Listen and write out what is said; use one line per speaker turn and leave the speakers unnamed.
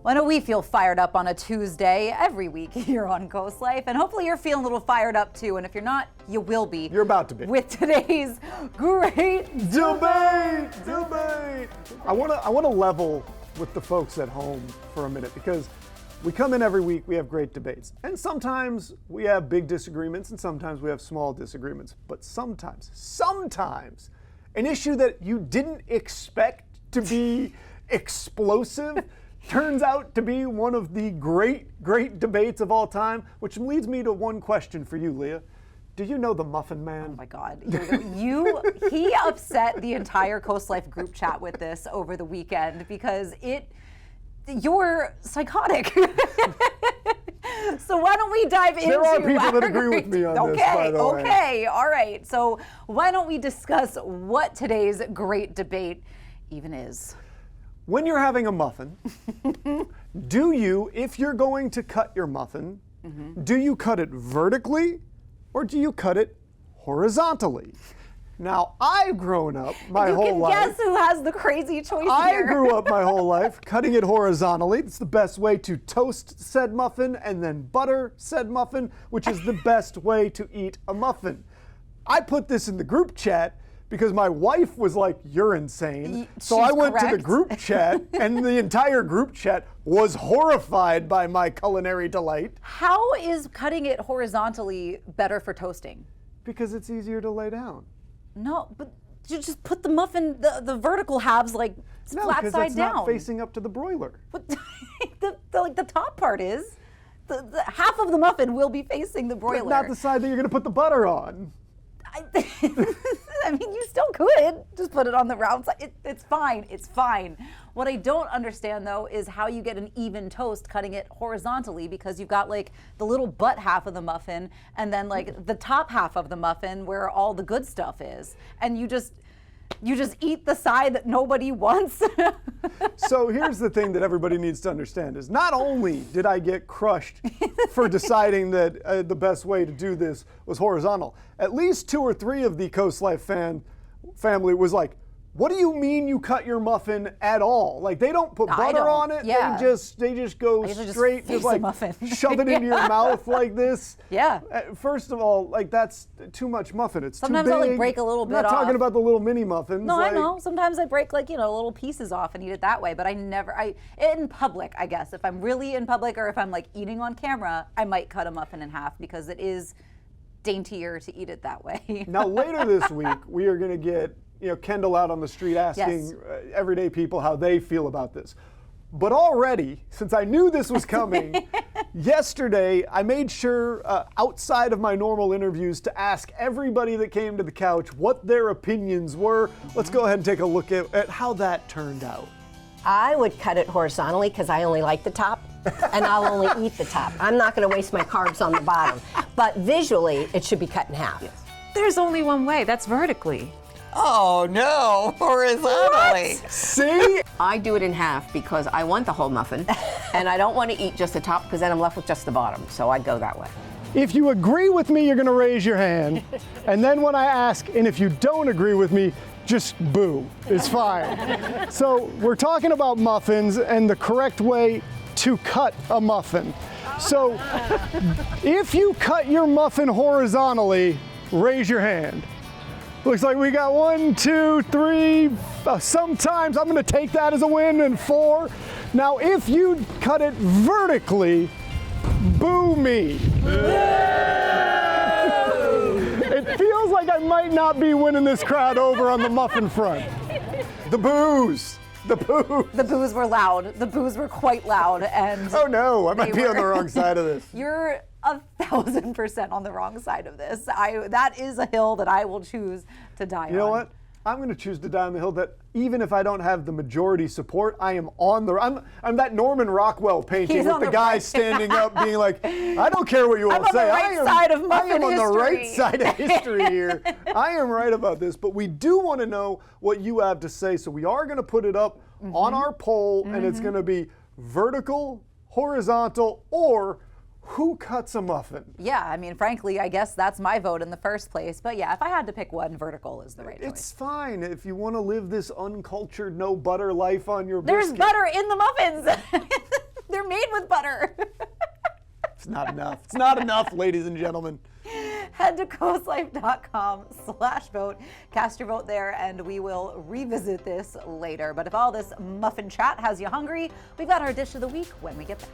Well, I know we feel fired up on a Tuesday every week here on CoastLife, and hopefully you're feeling a little fired up too, and if you're not, you will be.
You're about to be.
With today's great
debate. I want to level with the folks at home for a minute, because we come in every week, we have great debates, and sometimes we have big disagreements, and sometimes we have small disagreements, but sometimes, an issue that you didn't expect to be explosive turns out to be one of the great debates of all time, which leads me to one question for you, Leah. Do you know the Muffin Man?
Oh my God, he upset the entire CoastLife group chat with this over the weekend because you're psychotic. So why don't we dive into
There are people that agree with me on this, by the way.
Okay, all right. So why don't we discuss what today's great debate even is?
When you're having a muffin, do you, if you're going to cut your muffin, do you cut it vertically or do you cut it horizontally? Now, I've grown up my whole life.
You can guess who has the crazy choice here.
I grew up my whole life cutting it horizontally. It's the best way to toast said muffin and then butter said muffin, which is the best way to eat a muffin. I put this in the group chat because my wife was like, "You're insane." So I went to the group chat, and the entire group chat was horrified by my culinary delight.
How is cutting it horizontally better for toasting?
Because it's easier to lay down.
No, but you just put the muffin, the vertical halves like flat side down.
No, because it's not facing up to the broiler.
But the top part is. The half of the muffin will be facing the broiler.
But not the side that you're going to put the butter on.
I mean, you still could just put it on the round side. It's fine. It's fine. What I don't understand, though, is how you get an even toast cutting it horizontally, because you've got like the little butt half of the muffin and then like the top half of the muffin where all the good stuff is, and you just eat the side that nobody wants.
So here's the thing that everybody needs to understand is not only did I get crushed for deciding that the best way to do this was horizontal, at least 2 or 3 of the CoastLife family was like, "What do you mean you cut your muffin at all?" Like, they don't put butter on it.
Yeah.
They just go straight, just like shove it into your mouth like this.
Yeah.
First of all, like, that's too much muffin. It's
sometimes
too big.
I'll like break a little bit off.
I'm not talking about the little mini muffins.
No, I know. Sometimes I break like, little pieces off and eat it that way, but in public, I guess. If I'm really in public or if I'm like eating on camera, I might cut a muffin in half because it is daintier to eat it that way.
Now, later this week, we are going to get Kendall out on the street asking everyday people how they feel about this. But already, since I knew this was coming, yesterday I made sure outside of my normal interviews to ask everybody that came to the couch what their opinions were. Let's go ahead and take a look at how that turned out.
I would cut it horizontally because I only like the top, and I'll only eat the top. I'm not going to waste my carbs on the bottom. But visually, it should be cut in half.
Yes. There's only one way. That's vertically.
Oh no, horizontally.
What?
See?
I do it in half because I want the whole muffin and I don't want to eat just the top because then I'm left with just the bottom. So I go that way.
If you agree with me, you're going to raise your hand. And then when I ask, and if you don't agree with me, just boo. It's fine. So we're talking about muffins and the correct way to cut a muffin. So if you cut your muffin horizontally, raise your hand. Looks like we got 1, 2, 3. Sometimes I'm going to take that as a win, and 4. Now, if you cut it vertically, boo me. It feels like I might not be winning this crowd over on the muffin front. The boos. The boos.
The boos were loud. The boos were quite loud, and
oh no, I might be on the wrong side of this.
You're 1,000% on the wrong side of this. That is a hill that I will choose to die on.
You know what? I'm going to choose to die on the hill that even if I don't have the majority support, I am on the. I'm that Norman Rockwell painting with the guy standing up, being like, "I don't care what you all say. I am on the right side of history here. I am right about this." But we do want to know what you have to say, so we are going to put it up on our poll, and it's going to be vertical, horizontal, or who cuts a muffin?
Yeah, I mean, frankly, I guess that's my vote in the first place. But yeah, if I had to pick one, vertical is the right choice.
It's fine if you want to live this uncultured, no butter life on your
There's
biscuit.
butter in the muffins.
not enough. It's not enough, ladies and gentlemen.
Head to coastlife.com/vote. Cast your vote there, and we will revisit this later. But if all this muffin chat has you hungry, we've got our dish of the week when we get back.